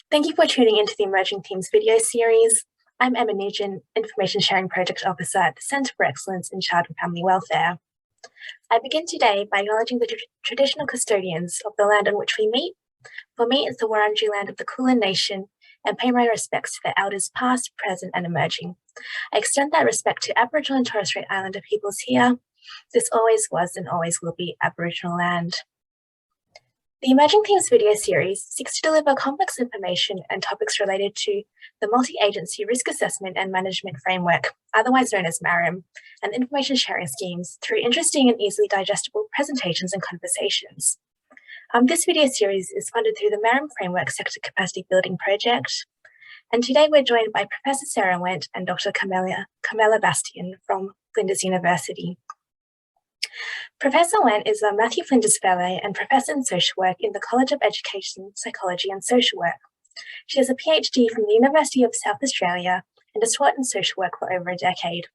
Thank you for tuning into the Emerging Themes video series. I'm Emma Nugent, Information Sharing Project Officer at the Centre for Excellence in Child and Family Welfare. I begin today by acknowledging the traditional custodians of the land on which we meet. For me, it's the Wurundjeri land of the Kulin Nation, and pay my respects to their elders past, present and emerging. I extend that respect to Aboriginal and Torres Strait Islander peoples here. This always was and always will be Aboriginal land. The Emerging Themes video series seeks to deliver complex information and topics related to the Multi-Agency Risk Assessment and Management Framework, otherwise known as MARIM, and information sharing schemes through interesting and easily digestible presentations and conversations. This video series is funded through the MARIM Framework Sector Capacity Building Project, and today we're joined by Professor Sarah Wendt and Dr. Carmela Bastian from Flinders University. Professor Wendt is a Matthew Flinders Fellow and Professor in Social Work in the College of Education, Psychology and Social Work. She has a PhD from the University of South Australia and has taught in social work for over a decade.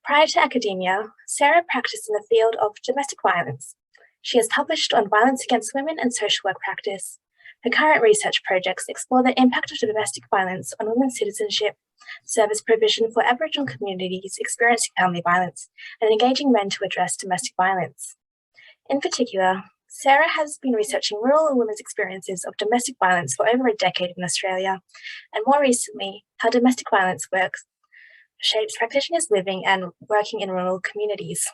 Prior to academia, Sarah practiced in the field of domestic violence. She has published on violence against women and social work practice. Her current research projects explore the impact of domestic violence on women's citizenship, service provision for Aboriginal communities experiencing family violence, and engaging men to address domestic violence. In particular, Sarah has been researching rural women's experiences of domestic violence for over a decade in Australia, and more recently, how domestic violence works shapes practitioners living and working in rural communities.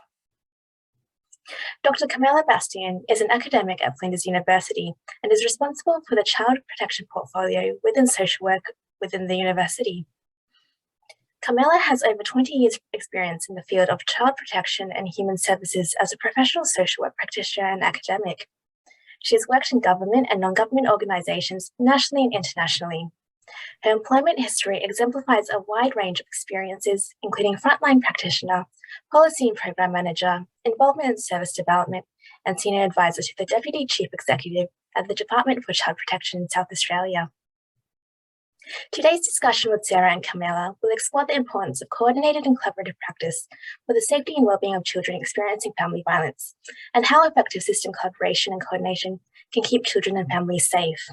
Dr. Carmela Bastian is an academic at Flinders University and is responsible for the child protection portfolio within social work within the university. Carmela has over 20 years experience in the field of child protection and human services as a professional social work practitioner and academic. She has worked in government and non-government organisations nationally and internationally. Her employment history exemplifies a wide range of experiences, including frontline practitioner, policy and program manager, involvement in service development, and senior advisor to the Deputy Chief Executive at the Department for Child Protection in South Australia. Today's discussion with Sarah and Carmela will explore the importance of coordinated and collaborative practice for the safety and well-being of children experiencing family violence, and how effective system collaboration and coordination can keep children and families safe.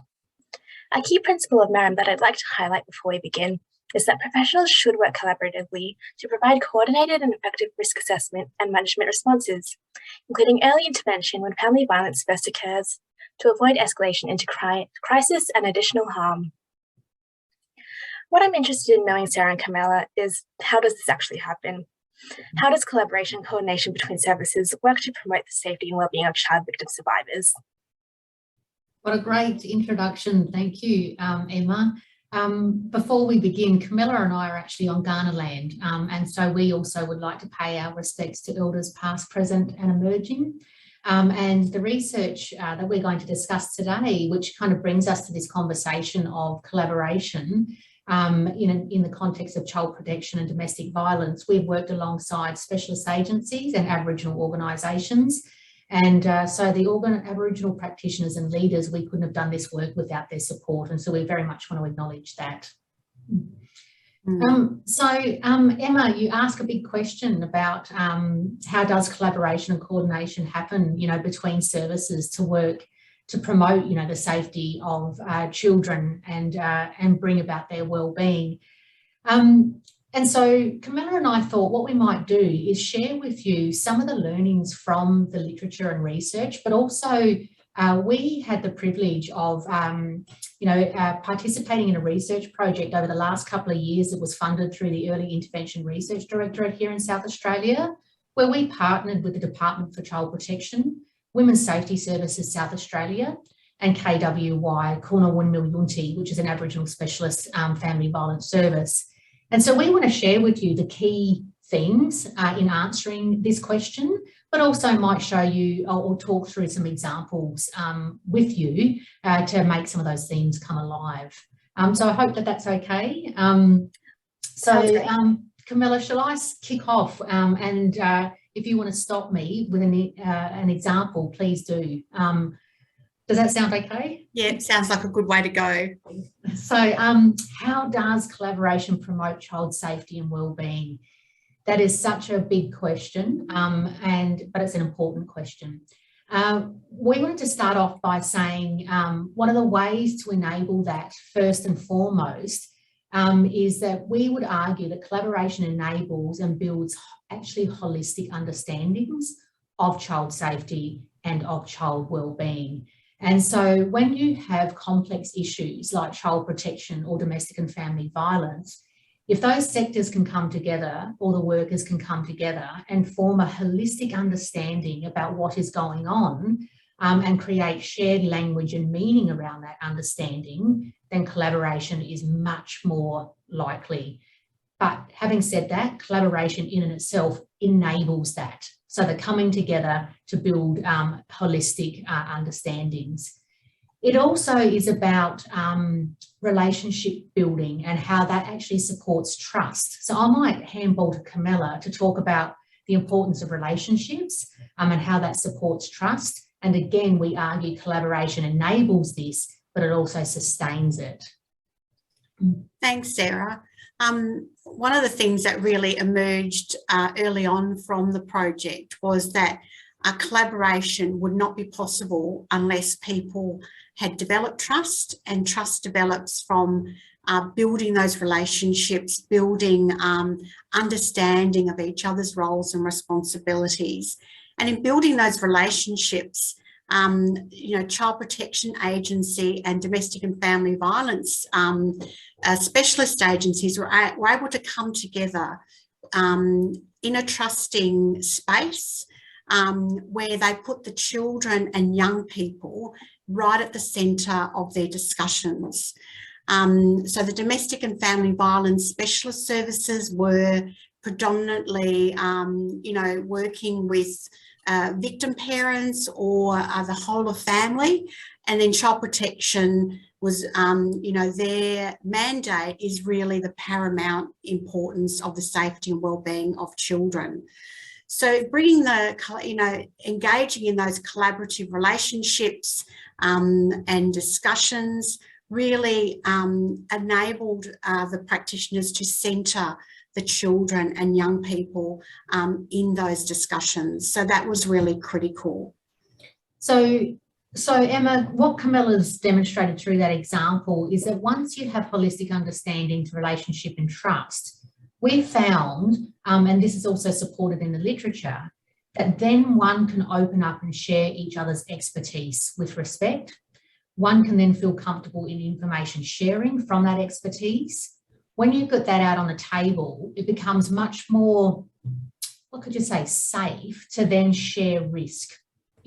A key principle of MARIM that I'd like to highlight before we begin is that professionals should work collaboratively to provide coordinated and effective risk assessment and management responses, including early intervention when family violence first occurs, to avoid escalation into crisis and additional harm. What I'm interested in knowing, Sarah and Carmela, is how does this actually happen? How does collaboration and coordination between services work to promote the safety and well-being of child victim survivors? What a great introduction. Thank you, Emma. Before we begin, Carmela and I are actually on Kauna land, and so we also would like to pay our respects to elders past, present and emerging. And the research that we're going to discuss today, which kind of brings us to this conversation of collaboration in the context of child protection and domestic violence, we've worked alongside specialist agencies and Aboriginal organisations. And so the Aboriginal practitioners and leaders, we couldn't have done this work without their support. And so we very much want to acknowledge that. Emma, you ask a big question about how does collaboration and coordination happen, between services to work to promote, the safety of children and bring about their well-being. And so Carmela and I thought what we might do is share with you some of the learnings from the literature and research, but also we had the privilege of, participating in a research project over the last couple of years that was funded through the Early Intervention Research Directorate here in South Australia, where we partnered with the Department for Child Protection, Women's Safety Services South Australia, and KWY, Kuna Windmill Yunti, which is an Aboriginal specialist family violence service. And so we want to share with you the key themes in answering this question, but also might show you or talk through some examples with you to make some of those themes come alive. So I hope that that's okay. Carmela, shall I kick off? And if you want to stop me with an example, please do. Does that sound okay? Yeah, it sounds like a good way to go. So how does collaboration promote child safety and well-being? That is such a big question, but it's an important question. We wanted to start off by saying one of the ways to enable that, first and foremost, is that we would argue that collaboration enables and builds actually holistic understandings of child safety and of child wellbeing. And so when you have complex issues like child protection or domestic and family violence, if those sectors can come together, or the workers can come together and form a holistic understanding about what is going on, and create shared language and meaning around that understanding, then collaboration is much more likely. But having said that, collaboration in and itself enables that. So they're coming together to build holistic understandings. It also is about relationship building and how that actually supports trust. So I might handball to Carmela to talk about the importance of relationships and how that supports trust. And again, we argue collaboration enables this, but it also sustains it. Thanks, Sarah. One of the things that really emerged early on from the project was that a collaboration would not be possible unless people had developed trust, and trust develops from building those relationships, building understanding of each other's roles and responsibilities. And in building those relationships, Child Protection Agency and domestic and family violence specialist agencies were able to come together in a trusting space where they put the children and young people right at the centre of their discussions. So the domestic and family violence specialist services were predominantly, working with victim parents or the whole of family, and then child protection was, their mandate is really the paramount importance of the safety and wellbeing of children. So bringing engaging in those collaborative relationships and discussions really enabled the practitioners to centre the children and young people in those discussions. So that was really critical. So Emma, what Carmela's demonstrated through that example is that once you have holistic understanding to relationship and trust, we found, and this is also supported in the literature, that then one can open up and share each other's expertise with respect. One can then feel comfortable in information sharing from that expertise. When you put that out on the table, it becomes much more, what could you say, safe to then share risk,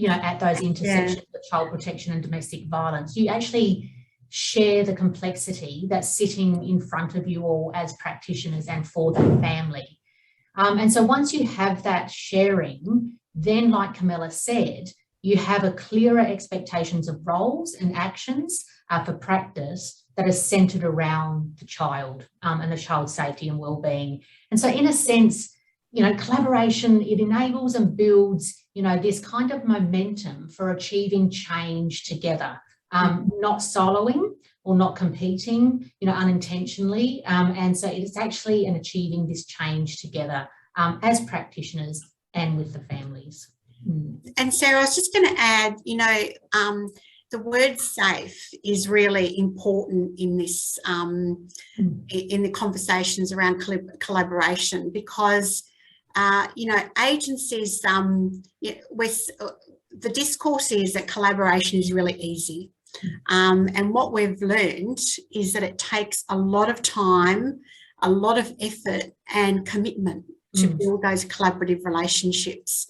at those intersections of child protection and domestic violence. You actually share the complexity that's sitting in front of you all as practitioners and for that family. And so once you have that sharing, then like Carmela said, you have a clearer expectations of roles and actions for practice that are centred around the child and the child's safety and wellbeing. And so in a sense, collaboration, it enables and builds, this kind of momentum for achieving change together, not soloing or not competing, unintentionally. And so it's actually in achieving this change together as practitioners and with the families. And Sarah, I was just going to add, the word safe is really important in this, in the conversations around collaboration, because, agencies, with the discourse is that collaboration is really easy. And what we've learned is that it takes a lot of time, a lot of effort and commitment to build those collaborative relationships.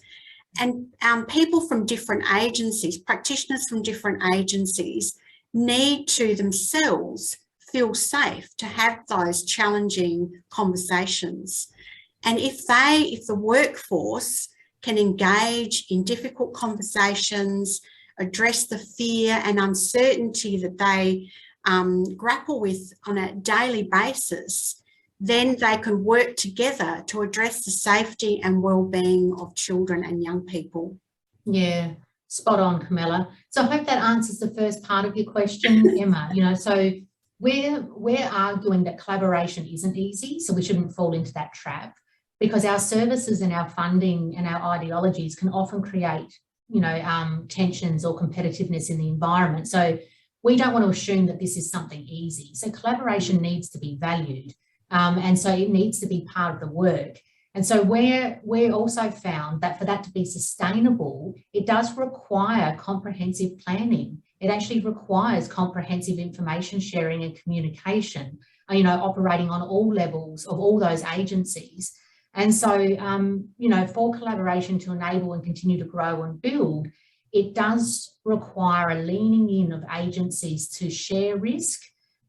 And people from different agencies, practitioners from different agencies, need to themselves feel safe to have those challenging conversations. And if the workforce can engage in difficult conversations, address the fear and uncertainty that they grapple with on a daily basis, then they can work together to address the safety and well-being of children and young people. Yeah, spot on, Carmela. So I hope that answers the first part of your question, Emma. So we're arguing that collaboration isn't easy, so we shouldn't fall into that trap, because our services and our funding and our ideologies can often create tensions or competitiveness in the environment. So we don't want to assume that this is something easy. So collaboration needs to be valued. And so it needs to be part of the work. And so we also found that for that to be sustainable, it does require comprehensive planning. It actually requires comprehensive information sharing and communication, operating on all levels of all those agencies. And so, for collaboration to enable and continue to grow and build, it does require a leaning in of agencies to share risk,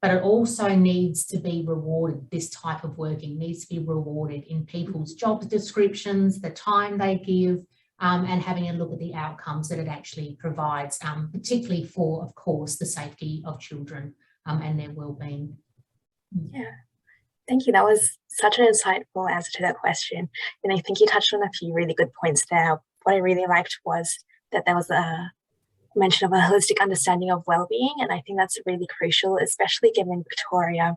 but it also needs to be rewarded. This type of working needs to be rewarded in people's job descriptions, the time they give, and having a look at the outcomes that it actually provides, particularly for, of course, the safety of children and their wellbeing. Yeah, thank you. That was such an insightful answer to that question. And I think you touched on a few really good points there. What I really liked was that there was a mention of a holistic understanding of well-being, and I think that's really crucial, especially given Victoria.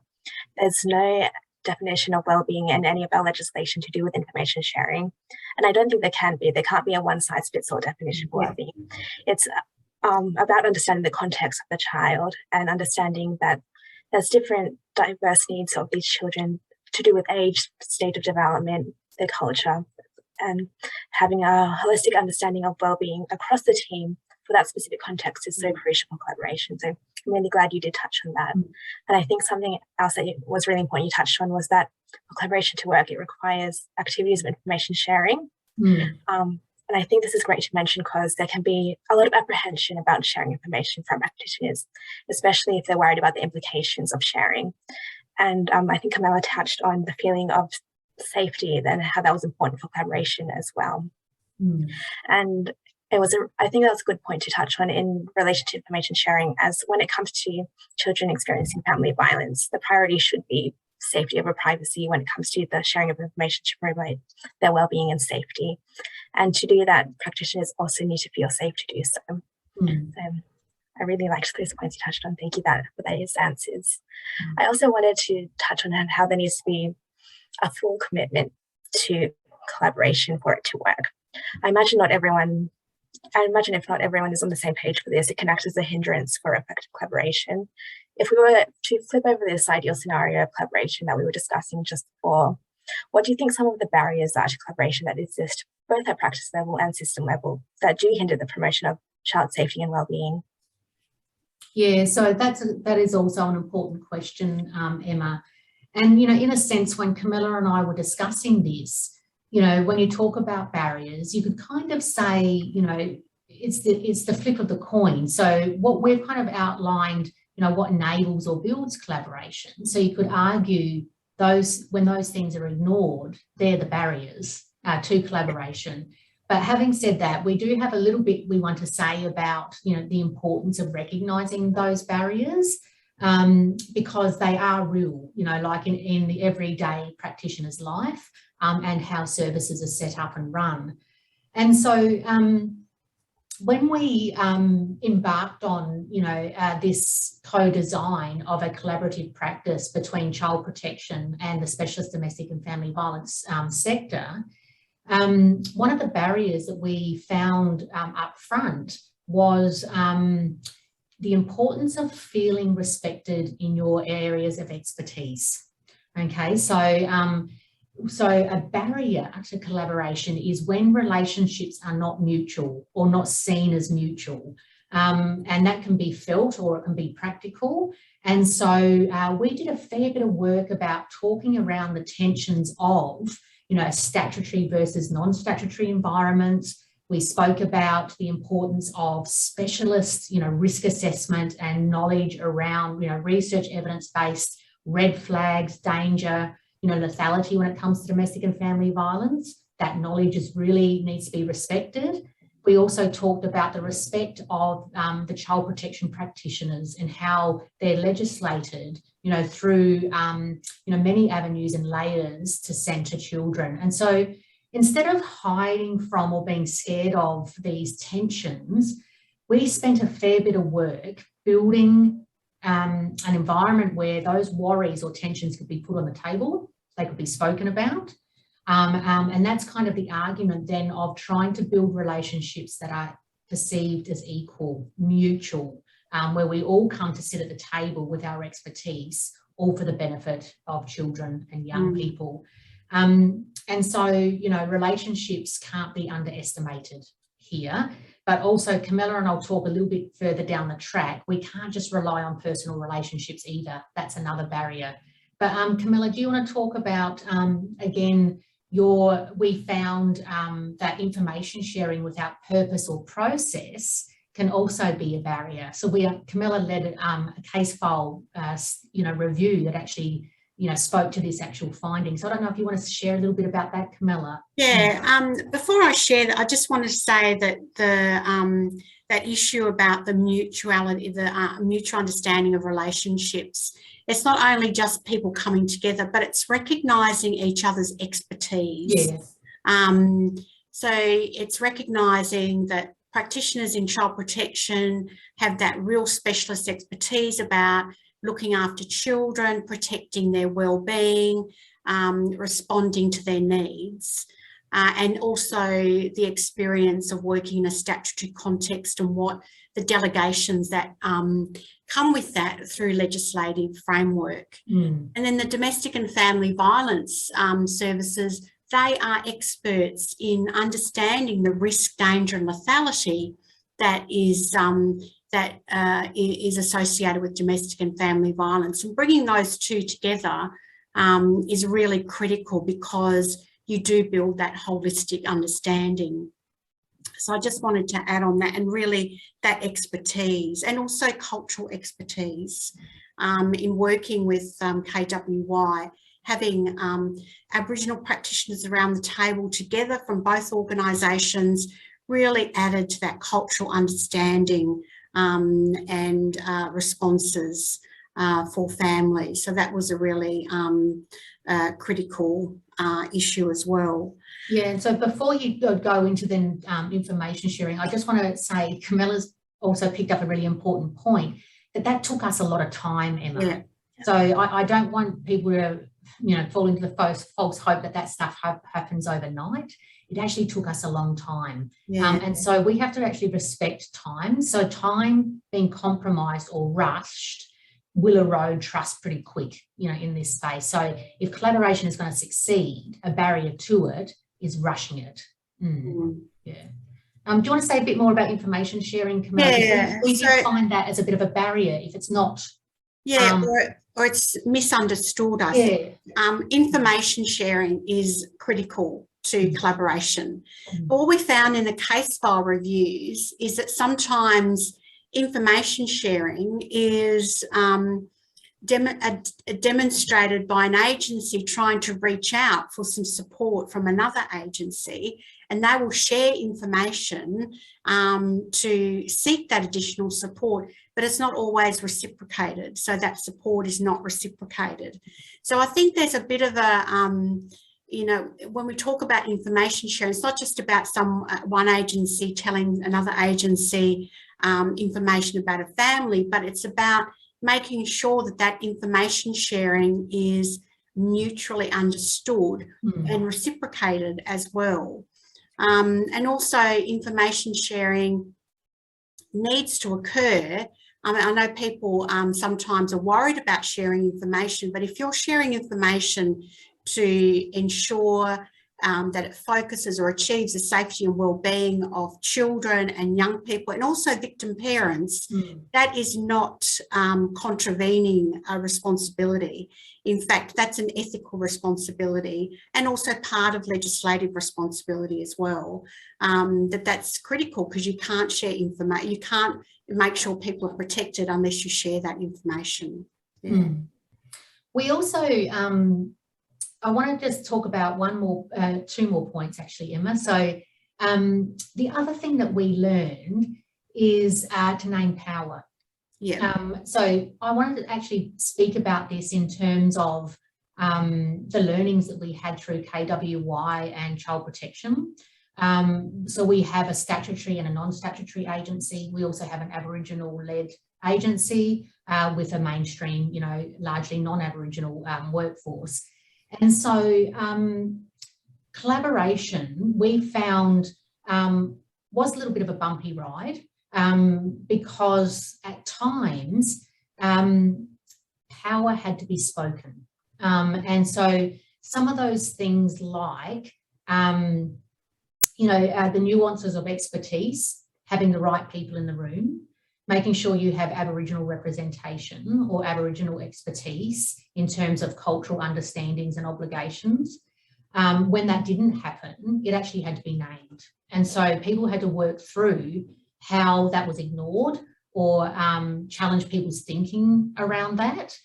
There's no definition of well-being in any of our legislation to do with information sharing, and I don't think there can be. There can't be a one-size-fits-all definition for well-being. It's about understanding the context of the child and understanding that there's different diverse needs of these children to do with age, state of development, their culture, and having a holistic understanding of well-being across the team for that specific context is so crucial for collaboration. So I'm really glad you did touch on that. And I think something else that was really important you touched on was that for collaboration to work, it requires activities of information sharing. And I think this is great to mention because there can be a lot of apprehension about sharing information from practitioners, especially if they're worried about the implications of sharing. And I think Carmela touched on the feeling of safety and how that was important for collaboration as well. And I think that's a good point to touch on in relation to information sharing, as when it comes to children experiencing family violence, the priority should be safety over privacy when it comes to the sharing of information to promote their well-being and safety. And to do that, practitioners also need to feel safe to do so. So I really liked those points you touched on. Thank you for those answers. I also wanted to touch on how there needs to be a full commitment to collaboration for it to work. I imagine if not everyone is on the same page for this, it can act as a hindrance for effective collaboration. If we were to flip over this ideal scenario of collaboration that we were discussing just before, what do you think some of the barriers are to collaboration that exist both at practice level and system level that do hinder the promotion of child safety and well-being? Yeah, so that is also an important question, Emma. And, in a sense, when Carmela and I were discussing this, when you talk about barriers, you could kind of say, it's the flip of the coin. So what we've kind of outlined, what enables or builds collaboration. So you could argue when those things are ignored, they're the barriers to collaboration. But having said that, we do have a little bit we want to say about, the importance of recognising those barriers because they are real, like in the everyday practitioner's life. And how services are set up and run. And so when we embarked on, this co-design of a collaborative practice between child protection and the specialist domestic and family violence sector, one of the barriers that we found up front was the importance of feeling respected in your areas of expertise. Okay, so a barrier to collaboration is when relationships are not mutual or not seen as mutual. And that can be felt or it can be practical. And so we did a fair bit of work about talking around the tensions of, statutory versus non-statutory environments. We spoke about the importance of specialist, risk assessment and knowledge around, research evidence-based red flags, danger, lethality when it comes to domestic and family violence. That knowledge really needs to be respected. We also talked about the respect of the child protection practitioners and how they're legislated, through, many avenues and layers to centre children. And so instead of hiding from or being scared of these tensions, we spent a fair bit of work building an environment where those worries or tensions could be put on the table. They could be spoken about. And that's kind of the argument then of trying to build relationships that are perceived as equal, mutual, where we all come to sit at the table with our expertise, all for the benefit of children and young people. And so, you know, relationships can't be underestimated here, but also Carmela and I'll talk a little bit further down the track. We can't just rely on personal relationships either. That's another barrier. But Carmela, do you want to talk about, again, we found that information sharing without purpose or process can also be a barrier. So Carmela led a case file, review that actually, spoke to this actual finding. So I don't know if you want to share a little bit about that, Carmela. Yeah. Before I share that, I just wanted to say that that issue about the mutuality, the mutual understanding of relationships, it's not only just people coming together, but it's recognising each other's expertise. Yeah. So it's recognising that practitioners in child protection have that real specialist expertise about looking after children, protecting their well-being, responding to their needs, and also the experience of working in a statutory context and what the delegations that come with that through legislative framework. And then the domestic and family violence services, they are experts in understanding the risk, danger and lethality that is associated with domestic and family violence. And bringing those two together is really critical because you do build that holistic understanding. So I just wanted to add on that, and really that expertise and also cultural expertise in working with KWY, having Aboriginal practitioners around the table together from both organisations really added to that cultural understanding and responses for families. So that was a really critical issue as well. Yeah, and so before you go into then information sharing, I just want to say Carmela's also picked up a really important point, that took us a lot of time, Emma. Yeah. So I don't want people to, fall into the false hope that stuff happens overnight. It actually took us a long time. Yeah. And so we have to actually respect time. So time being compromised or rushed will erode trust pretty quick, in this space. So if collaboration is going to succeed, a barrier to it is rushing it. Yeah. Do you want to say a bit more about information sharing, Carmela? Yeah. We do find that as a bit of a barrier if it's not. Yeah, or it's misunderstood, I think. Information sharing is critical to collaboration. But what we found in the case file reviews is that sometimes information sharing is demonstrated by an agency trying to reach out for some support from another agency, and they will share information to seek that additional support, but it's not always reciprocated. So that support is not reciprocated. So I think there's a bit of a, when we talk about information sharing, it's not just about one agency telling another agency information about a family, but it's about making sure that that information sharing is mutually understood and reciprocated as well. And also information sharing needs to occur. I know people sometimes are worried about sharing information, but if you're sharing information to ensure that it focuses or achieves the safety and well-being of children and young people and also victim parents, that is not contravening a responsibility. In fact, that's an ethical responsibility and also part of legislative responsibility as well. That's critical because you can't share information, you can't make sure people are protected unless you share that information. Yeah. We also I want to just talk about two more points actually, Emma. So the other thing that we learned is to name power. Yeah. So I wanted to actually speak about this in terms of the learnings that we had through KWY and child protection. So we have a statutory and a non-statutory agency. We also have an Aboriginal-led agency with a mainstream, largely non-Aboriginal workforce. And so collaboration, we found was a little bit of a bumpy ride because at times power had to be spoken. And so some of those things like, the nuances of expertise, having the right people in the room, making sure you have Aboriginal representation or Aboriginal expertise in terms of cultural understandings and obligations. When that didn't happen, it actually had to be named. And so people had to work through how that was ignored or challenge people's thinking around that.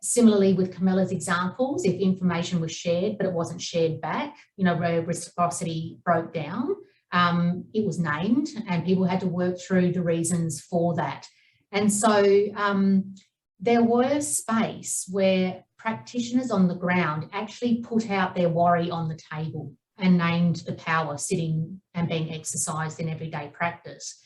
Similarly, with Carmela's examples, if information was shared but it wasn't shared back, where reciprocity broke down, it was named and people had to work through the reasons for that. And so there was space where practitioners on the ground actually put out their worry on the table and named the power sitting and being exercised in everyday practice.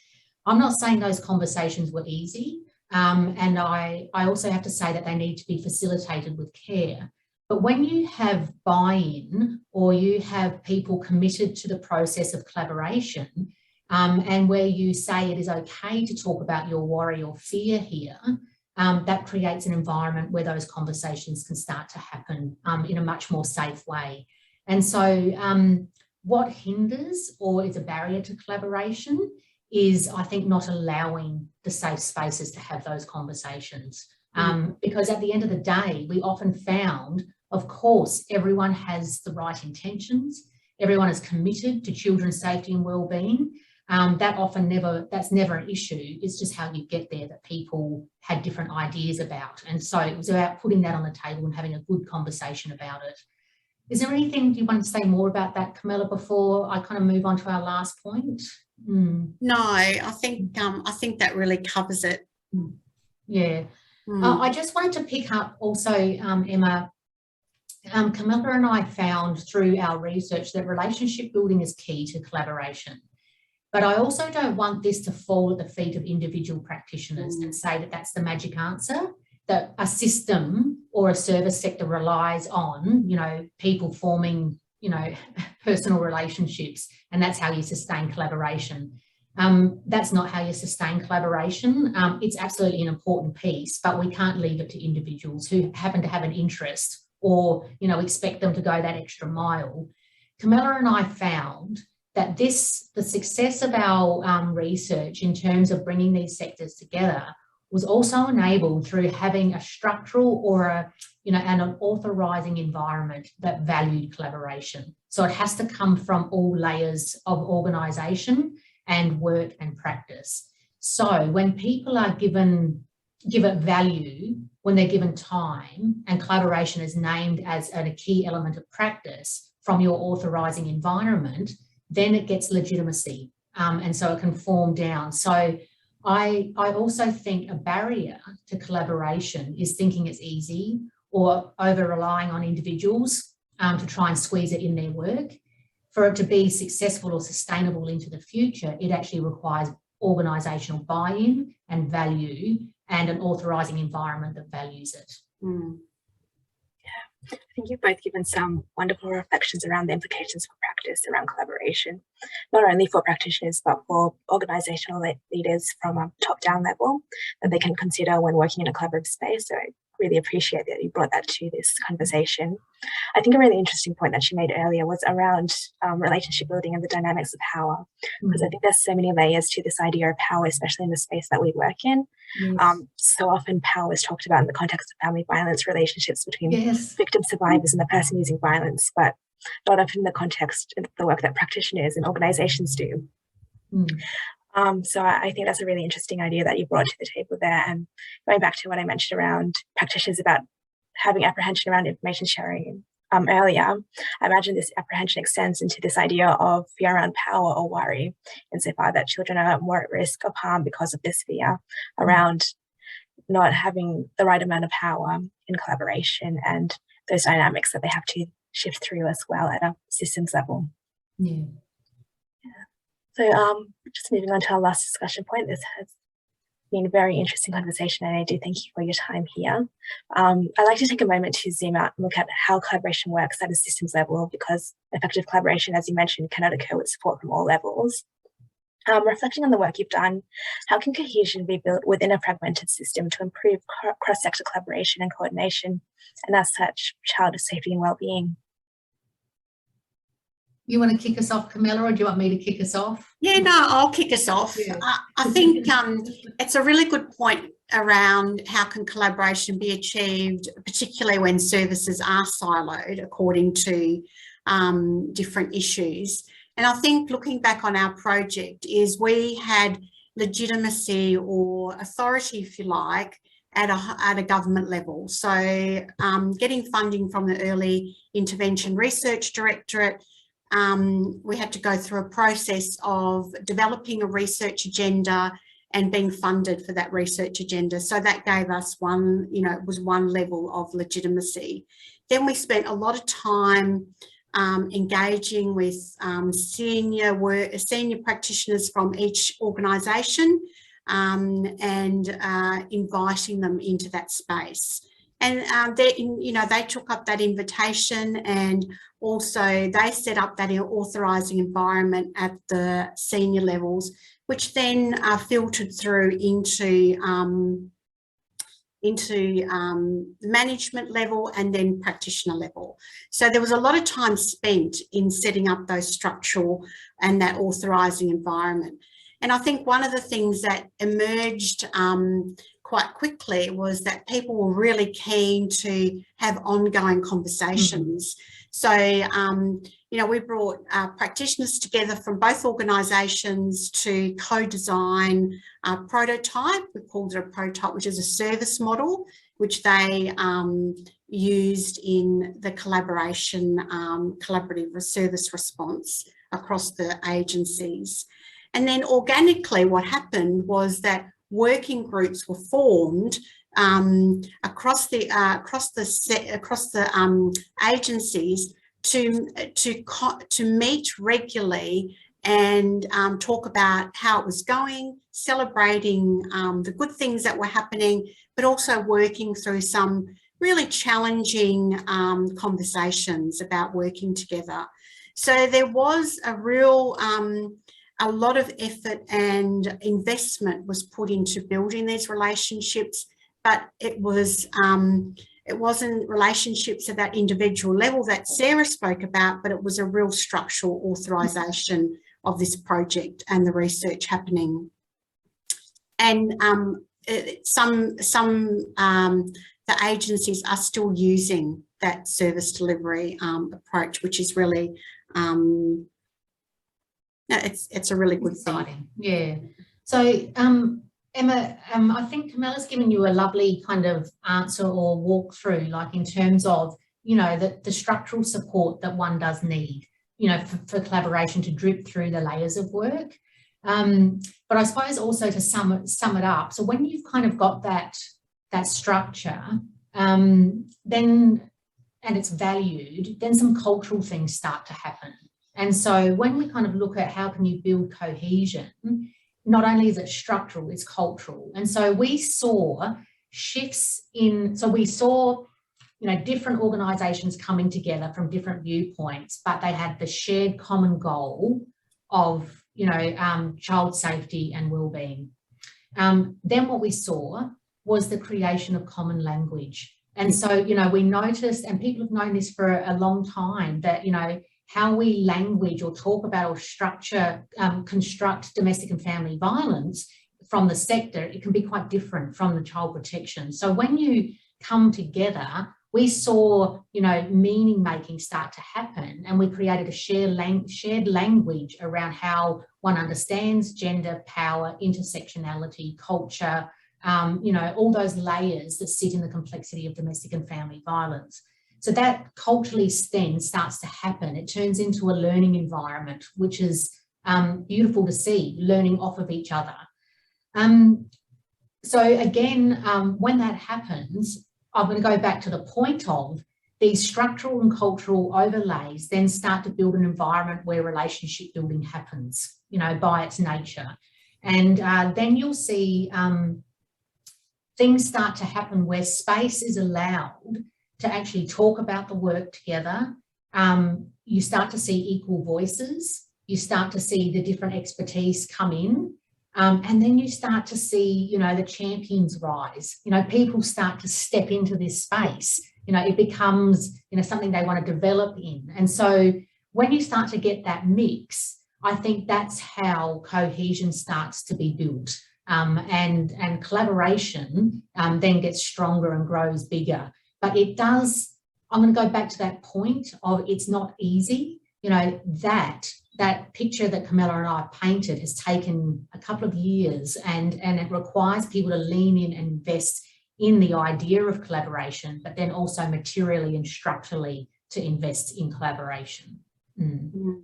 I'm not saying those conversations were easy, and I also have to say that they need to be facilitated with care. But when you have buy-in or you have people committed to the process of collaboration, and where you say it is okay to talk about your worry or fear here, that creates an environment where those conversations can start to happen in a much more safe way. And so what hinders or is a barrier to collaboration is, I think, not allowing the safe spaces to have those conversations. Because at the end of the day, we often found, of course, everyone has the right intentions, everyone is committed to children's safety and well-being. That's never an issue. It's just how you get there that people had different ideas about. And so it was about putting that on the table and having a good conversation about it. Is there anything you want to say more about that, Carmela, before I kind of move on to our last point? No, I think that really covers it. Yeah. I just wanted to pick up also, Emma, Carmela and I found through our research that relationship building is key to collaboration. But I also don't want this to fall at the feet of individual practitioners and say that that's the magic answer, that a system or a service sector relies on, people forming, personal relationships, and that's how you sustain collaboration. That's not how you sustain collaboration. It's absolutely an important piece, but we can't leave it to individuals who happen to have an interest or, expect them to go that extra mile. Carmela and I found that the success of our research in terms of bringing these sectors together was also enabled through having a structural or an authorising environment that valued collaboration. So it has to come from all layers of organisation and work and practice. So when people are given it value, when they're given time, and collaboration is named as a key element of practice from your authorising environment, then it gets legitimacy, and so it can form down. So I also think a barrier to collaboration is thinking it's easy or over-relying on individuals to try and squeeze it in their work. For it to be successful or sustainable into the future, it actually requires organisational buy-in and value and an authorising environment that values it. I think you've both given some wonderful reflections around the implications for practice around collaboration, not only for practitioners, but for organisational leaders from a top-down level that they can consider when working in a collaborative space. So I really appreciate that you brought that to this conversation. I think a really interesting point that you made earlier was around relationship building and the dynamics of power, because I think there's so many layers to this idea of power, especially in the space that we work in. Yes. So often power is talked about in the context of family violence, relationships between victim survivors and the person using violence, but not often in the context of the work that practitioners and organisations do. So I think that's a really interesting idea that you brought to the table there. And going back to what I mentioned around practitioners about having apprehension around information sharing earlier, I imagine this apprehension extends into this idea of fear around power or worry, insofar that children are more at risk of harm because of this fear around not having the right amount of power in collaboration and those dynamics that they have to shift through as well at a systems level. So just moving on to our last discussion point, this has been a very interesting conversation, and I do thank you for your time here. I'd like to take a moment to zoom out and look at how collaboration works at a systems level, because effective collaboration, as you mentioned, cannot occur with support from all levels. Reflecting on the work you've done, how can cohesion be built within a fragmented system to improve cross-sector collaboration and coordination, and as such, child safety and well-being? You want to kick us off, Carmela, or do you want me to kick us off? Yeah, no, I'll kick us off. Yeah. I think it's a really good point around how can collaboration be achieved, particularly when services are siloed according to different issues. And I think looking back on our project is we had legitimacy or authority, if you like, at a government level. So getting funding from the Early Intervention Research Directorate, we had to go through a process of developing a research agenda and being funded for that research agenda. So that gave us one, it was one level of legitimacy. Then we spent a lot of time engaging with senior practitioners from each organisation and inviting them into that space. And they took up that invitation, and also they set up that authorising environment at the senior levels, which then are filtered through into management level and then practitioner level. So there was a lot of time spent in setting up those structural and that authorising environment. And I think one of the things that emerged quite quickly was that people were really keen to have ongoing conversations. So, we brought practitioners together from both organisations to co-design a prototype. We called it a prototype, which is a service model, which they used in the collaborative service response across the agencies. And then organically what happened was that working groups were formed across the agencies to meet regularly and talk about how it was going, celebrating the good things that were happening, but also working through some really challenging conversations about working together. So there was a real a lot of effort and investment was put into building these relationships, but it wasn't relationships at that individual level that Sarah spoke about, but it was a real structural authorisation of this project and the research happening. And the agencies are still using that service delivery approach, which is really it's a really good thing. Yeah. So Emma, I think Carmela's given you a lovely kind of answer or walkthrough, like in terms of, the structural support that one does need, for collaboration to drip through the layers of work. But I suppose also to sum it up, so when you've kind of got that structure, then, and it's valued, then some cultural things start to happen. And so when we kind of look at how can you build cohesion, not only is it structural, it's cultural. And so we saw shifts different organisations coming together from different viewpoints, but they had the shared common goal of, child safety and wellbeing. Then what we saw was the creation of common language. And so, we noticed, and people have known this for a long time, that, how we language or talk about or construct domestic and family violence from the sector, it can be quite different from the child protection. So when you come together, we saw, meaning making start to happen, and we created a shared language around how one understands gender, power, intersectionality, culture, all those layers that sit in the complexity of domestic and family violence. So that culturally then starts to happen. It turns into a learning environment, which is beautiful to see, learning off of each other. So again, when that happens, I'm going to go back to the point of these structural and cultural overlays then start to build an environment where relationship building happens, by its nature. And then you'll see things start to happen where space is allowed to actually talk about the work together. You start to see equal voices. You start to see the different expertise come in. And then you start to see, you know, the champions rise. You know, people start to step into this space. You know, it becomes, you know, something they want to develop in. And so when you start to get that mix, I think that's how cohesion starts to be built. And collaboration then gets stronger and grows bigger. But it does, I'm going to go back to that point of it's not easy. You know, that picture that Carmela and I painted has taken a couple of years, and it requires people to lean in and invest in the idea of collaboration, but then also materially and structurally to invest in collaboration. And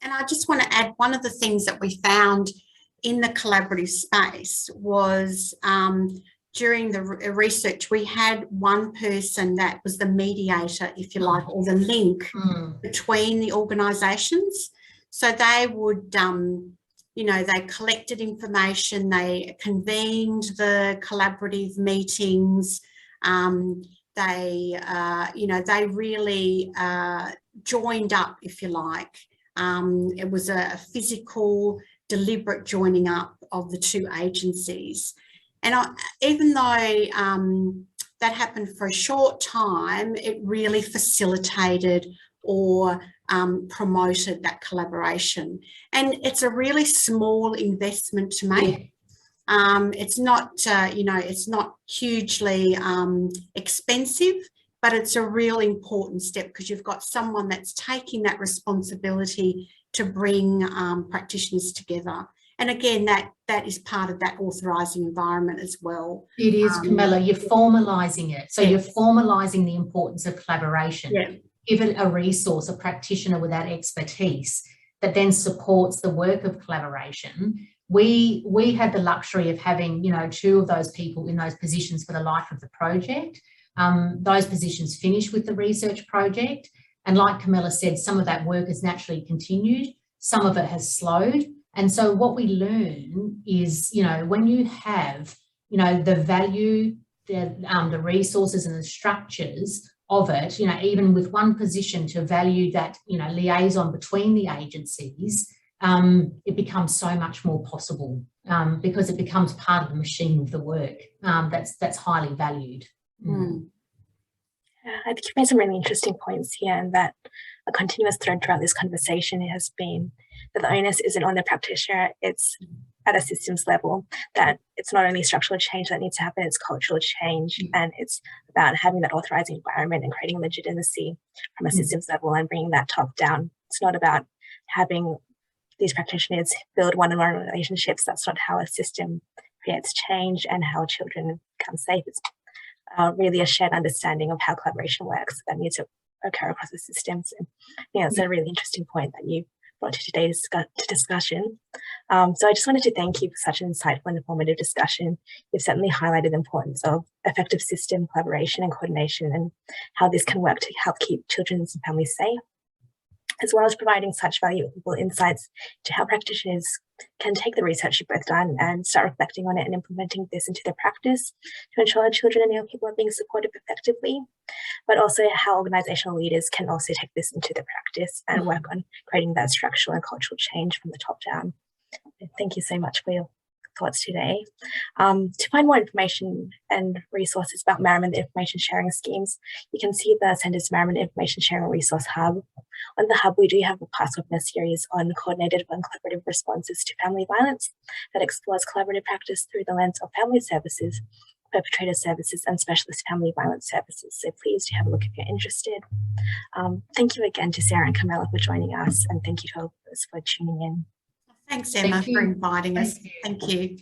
I just want to add, one of the things that we found in the collaborative space was during the research, we had one person that was the mediator, if you like, or the link between the organisations. So they would, you know, they collected information, they convened the collaborative meetings, they, you know, they really joined up, if you like. It was a physical, deliberate joining up of the two agencies. And even though that happened for a short time, it really facilitated or promoted that collaboration. And it's a really small investment to make. It's not, you know, it's not hugely expensive, but it's a real important step because you've got someone that's taking that responsibility to bring practitioners together. And again, that is part of that authorising environment as well. It is, Carmela, you're formalising it. So yes. You're formalising the importance of collaboration. Yeah. Give it a resource, a practitioner with that expertise that then supports the work of collaboration. We had the luxury of having, you know, two of those people in those positions for the life of the project. Those positions finished with the research project. And like Carmela said, some of that work has naturally continued. Some of it has slowed. And so what we learn is, you know, when you have, you know, the value, the resources and the structures of it, you know, even with one position to value that, you know, liaison between the agencies, it becomes so much more possible because it becomes part of the machine of the work that's highly valued. I think you've made some really interesting points here, and that a continuous thread throughout this conversation has been that the onus isn't on the practitioner, it's at a systems level, that it's not only structural change that needs to happen, it's cultural change, and it's about having that authorising environment and creating legitimacy from a systems level and bringing that top down. It's not about having these practitioners build one-on-one relationships. That's not how a system creates change and how children become safe. It's really a shared understanding of how collaboration works that needs to occur across the systems. And yeah, it's a really interesting point that you brought to today's discussion. So I just wanted to thank you for such an insightful and informative discussion. You've certainly highlighted the importance of effective system collaboration and coordination and how this can work to help keep children and families safe, as well as providing such valuable insights to how practitioners can take the research you've both done and start reflecting on it and implementing this into their practice to ensure children and young people are being supported effectively, but also how organisational leaders can also take this into their practice and work on creating that structural and cultural change from the top down. Thank you so much for your thoughts today. To find more information and resources about Merriman information sharing schemes, you can see the Centre's Merriman Information Sharing Resource Hub. On the hub, we do have a past webinar series on coordinated and collaborative responses to family violence that explores collaborative practice through the lens of family services, perpetrator services, and specialist family violence services. So please do have a look if you're interested. Thank you again to Sarah and Carmela for joining us, and thank you to all of us for tuning in. Thanks, Emma, for inviting us. Thank you.